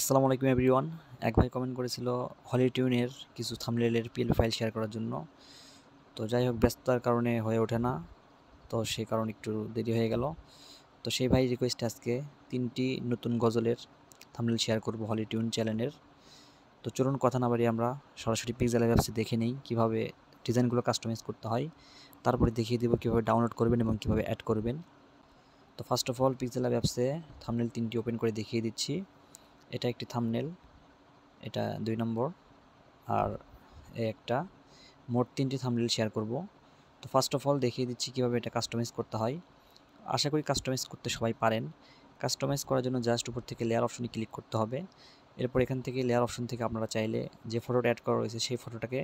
আসসালামু আলাইকুম এভরিওয়ান। এক ভাই কমেন্ট করেছিল হলি টিউনের কিছু থাম্বনেইলের পিএল ফাইল শেয়ার করার জন্য। তো যাই হোক, ব্যস্ততার কারণে হয়ে ওঠে না, তো সেই কারণে একটু দেরি হয়ে গেল। তো সেই ভাই রিকোয়েস্টে আজকে 3টি নতুন গজলের থাম্বনেইল শেয়ার করব হলি টিউন চ্যানেলের। তো চলুন কথা না বাড়িয়ে আমরা সরাসরি পিক্সেল অ্যাপসে দেখে নিই কীভাবে ডিজাইনগুলো কাস্টমাইজ করতে হয়, তারপরে দেখিয়ে দেবো কীভাবে ডাউনলোড করবেন এবং কীভাবে অ্যাড করবেন। তো ফার্স্ট অফ অল পিক্সেল অ্যাপসে থাম্বনেইল 3টি ওপেন করে দেখিয়ে দিচ্ছি। এটা একটি থাম্বনেইল, এটা 2 নম্বর, আর একটা, মোট 3টি থাম্বনেইল শেয়ার করব। তো ফার্স্ট অফ অল দেখিয়ে দিচ্ছি কীভাবে এটা কাস্টমাইজ করতে হয়। আশা করি কাস্টমাইজ করতে সবাই পারেন। কাস্টমাইজ করার জন্য জাস্ট উপর থেকে লেয়ার অপশনে ক্লিক করতে হবে। এরপর এখান থেকে লেয়ার অপশন থেকে আপনারা চাইলে যে ফটোটা অ্যাড করা রয়েছে সেই ফটোটাকে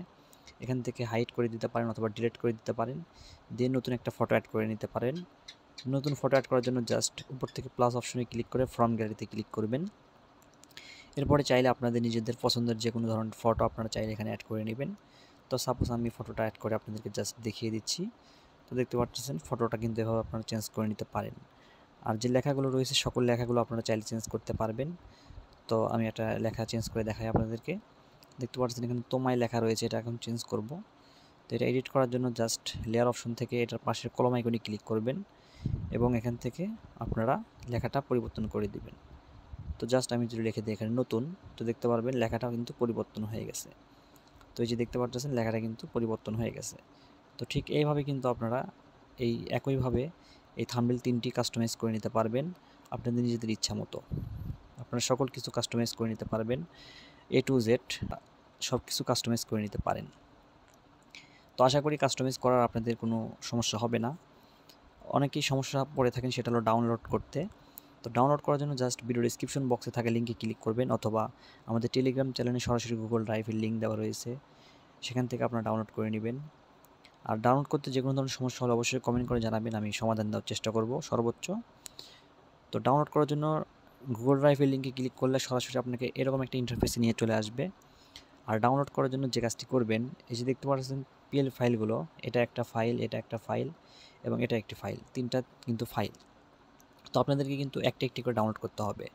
এখান থেকে হাইড করে দিতে পারেন অথবা ডিলিট করে দিতে পারেন, দিয়ে নতুন একটা ফটো অ্যাড করে নিতে পারেন। নতুন ফটো অ্যাড করার জন্য জাস্ট উপর থেকে প্লাস অপশনে ক্লিক করে ফ্রম গ্যালারিতে ক্লিক করবেন। এরপরে চাইলে আপনাদের নিজেদের পছন্দের যে কোনো ধরনের ফটো আপনারা চাইলে এখানে অ্যাড করে নেবেন। তো সাপোজ আমি ফটোটা অ্যাড করে আপনাদেরকে জাস্ট দেখিয়ে দিচ্ছি। তো দেখতে পাচ্ছেন ফটোটা কিন্তু এভাবে আপনারা চেঞ্জ করে নিতে পারেন। আর যে লেখাগুলো রয়েছে সকল লেখাগুলো আপনারা চাইলে চেঞ্জ করতে পারবেন। তো আমি একটা লেখা চেঞ্জ করে দেখাই আপনাদেরকে। দেখতে পাচ্ছেন এখানে তোমায় লেখা রয়েছে, এটা এখন চেঞ্জ করব। তো এটা এডিট করার জন্য জাস্ট লেয়ার অপশন থেকে এটার পাশের কলম আইকনে ক্লিক করবেন এবং এখান থেকে আপনারা লেখাটা পরিবর্তন করে দিবেন। তো জাস্ট আমি যদি লিখে দিই এখানে নতুন, তো দেখতে পারবেন লেখাটাও কিন্তু পরিবর্তন হয়ে গেছে। তো এই যে দেখতে পাচ্ছেন লেখাটা কিন্তু পরিবর্তন হয়ে গেছে। তো ঠিক এইভাবে কিন্তু আপনারা একইভাবে এই থাম্বনেইল 3টি কাস্টমাইজ করে নিতে পারবেন আপনাদের নিজেদের ইচ্ছা মতো। আপনারা সকল কিছু কাস্টমাইজ করে নিতে পারবেন, A to Z সব কিছু কাস্টমাইজ করে নিতে পারেন। তো আশা করি কাস্টমাইজ করার আপনাদের কোনো সমস্যা হবে না। অনেকেই সমস্যা পড়ে থাকেন, সেটা হলো ডাউনলোড করতে। তো ডাউনলোড করার জন্য জাস্ট ভিডিও ডিসক্রিপশন বক্সে থাকা লিঙ্কে ক্লিক করবেন অথবা আমাদের টেলিগ্রাম চ্যানেলে সরাসরি গুগল ড্রাইভের লিঙ্ক দেওয়া রয়েছে, সেখান থেকে আপনারা ডাউনলোড করে নেবেন। আর ডাউনলোড করতে যে কোনো ধরনের সমস্যা হলে অবশ্যই কমেন্ট করে জানাবেন, আমি সমাধান দেওয়ার চেষ্টা করব সর্বোচ্চ। তো ডাউনলোড করার জন্য গুগল ড্রাইভের লিঙ্কে ক্লিক করলে সরাসরি আপনাকে এরকম একটা ইন্টারফেসে নিয়ে চলে আসবে। আর ডাউনলোড করার জন্য যে কাজটি করবেন, এই যে দেখতে পাচ্ছেন পিএল ফাইলগুলো, এটা একটা ফাইল, এটা একটা ফাইল এবং এটা একটি ফাইল, 3টা কিন্তু ফাইল। তো আপনাদেরকে কিন্তু একটি একটি করে ডাউনলোড করতে হবে।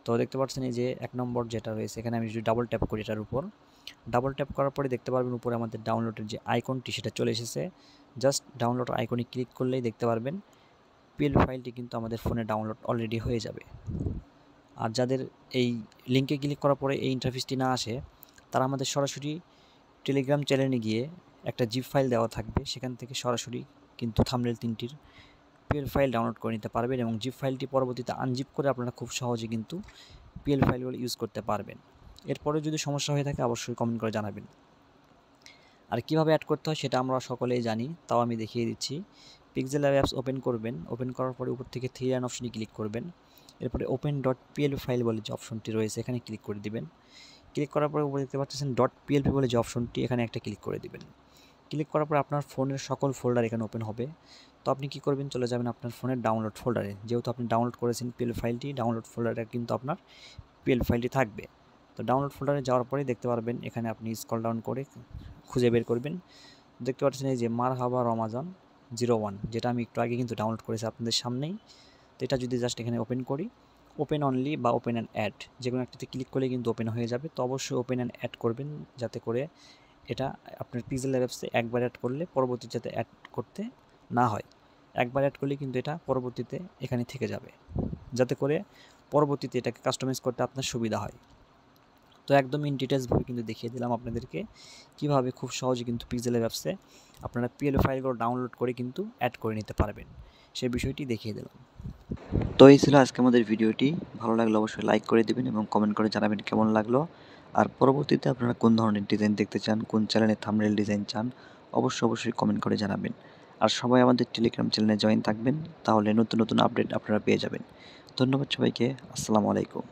তো দেখতে পাচ্ছেন এই যে 1 নম্বর যেটা রয়েছে, এখানে আমি যদি ডাবল ট্যাপ করি এটার উপর, ডাবল ট্যাপ করার পরে দেখতে পারবেন উপরে আমাদের ডাউনলোডের যে আইকনটি সেটা চলে এসেছে। জাস্ট ডাউনলোড আইকনে ক্লিক করলেই দেখতে পারবেন পিএল ফাইলটি কিন্তু আমাদের ফোনে ডাউনলোড অলরেডি হয়ে যাবে। আর যাদের এই লিঙ্কে ক্লিক করার পরে এই ইন্টারফেসটি না আসে, তারা আমাদের সরাসরি টেলিগ্রাম চ্যানেলে গিয়ে একটা জিপ ফাইল দেওয়া থাকবে, সেখান থেকে সরাসরি কিন্তু থাম্বনেইল 3টির পিএল ফাইল ডাউনলোড করে নিতে পারবেন এবং জিপ ফাইলটি পরবর্তীতে আনজিপ করে আপনারা খুব সহজে কিন্তু পিএল ফাইলগুলো ইউজ করতে পারবেন। এরপরে যদি সমস্যা হয়ে থাকে অবশ্যই কমেন্ট করে জানাবেন। আর কীভাবে অ্যাড করতে হয় সেটা আমরা সকলেই জানি, তাও আমি দেখিয়ে দিচ্ছি। পিক্সেল অ্যাপস ওপেন করবেন, ওপেন করার পরে উপর থেকে 3 লাইন অপশনে ক্লিক করবেন। এরপরে ওপেন ডট পিএল ফাইল বলে যে অপশনটি রয়েছে এখানে ক্লিক করে দিবেন। ক্লিক করার পরে উপরে দেখতে পাচ্ছেন ডট পিএলপি বলে যে অপশনটি, এখানে একটা ক্লিক করে দিবেন। ক্লিক করার পর আপনার ফোনের সকল ফোল্ডার এখানে ওপেন হবে। তো আপনি কী করবেন, চলে যাবেন আপনার ফোনের ডাউনলোড ফোল্ডারে। যেহেতু আপনি ডাউনলোড করেছেন পিএল ফাইলটি, ডাউনলোড ফোল্ডারে কিন্তু আপনার পিএল ফাইলটি থাকবে। তো ডাউনলোড ফোল্ডারে যাওয়ার পরে দেখতে পারবেন এখানে আপনি স্ক্রল ডাউন করে খুঁজে বের করবেন। দেখতে পাচ্ছেন এই যে মারহাবা রমাজান 01, যেটা আমি একটু আগে কিন্তু ডাউনলোড করেছি আপনাদের সামনেই। তো এটা যদি জাস্ট এখানে ওপেন করি, ওপেন অনলি বা ওপেন অ্যান্ড অ্যাড যে কোনো একটাতে ক্লিক করলে কিন্তু ওপেন হয়ে যাবে। তো অবশ্যই ওপেন অ্যান্ড অ্যাড করবেন, যাতে করে এটা আপনার পিক্সেল অ্যাপসে একবার অ্যাড করলে পরবর্তীতে যাতে অ্যাড করতে না হয়। একবার অ্যাড করলে কিন্তু এটা পরবর্তীতে এখানে থেকে যাবে, যাতে করে পরবর্তীতে এটাকে কাস্টমাইজ করতে আপনার সুবিধা হয়। তো একদম ইন ডিটেলসভাবে কিন্তু দেখিয়ে দিলাম আপনাদেরকে কীভাবে খুব সহজে কিন্তু পিক্সেল অ্যাপসে আপনারা পিএল ফাইলগুলো ডাউনলোড করে কিন্তু অ্যাড করে নিতে পারবেন, সেই বিষয়টি দেখিয়ে দিলাম। তো এই ছিল আজকে আমাদের ভিডিওটি। ভালো লাগলে অবশ্যই লাইক করে দিবেন এবং কমেন্ট করে জানাবেন কেমন লাগলো। আর পরবর্তীতে আপনারা কোন ধরনের ডিজাইন দেখতে চান, কোন চ্যানেলে থাম্বনেইল ডিজাইন চান, অবশ্যই কমেন্ট করে জানাবেন। আর সবাই আমাদের টেলিগ্রাম চ্যানেলে জয়েন থাকবেন, তাহলে নতুন নতুন আপডেট আপনারা পেয়ে যাবেন। ধন্যবাদ সবাইকে। আসসালামু আলাইকুম।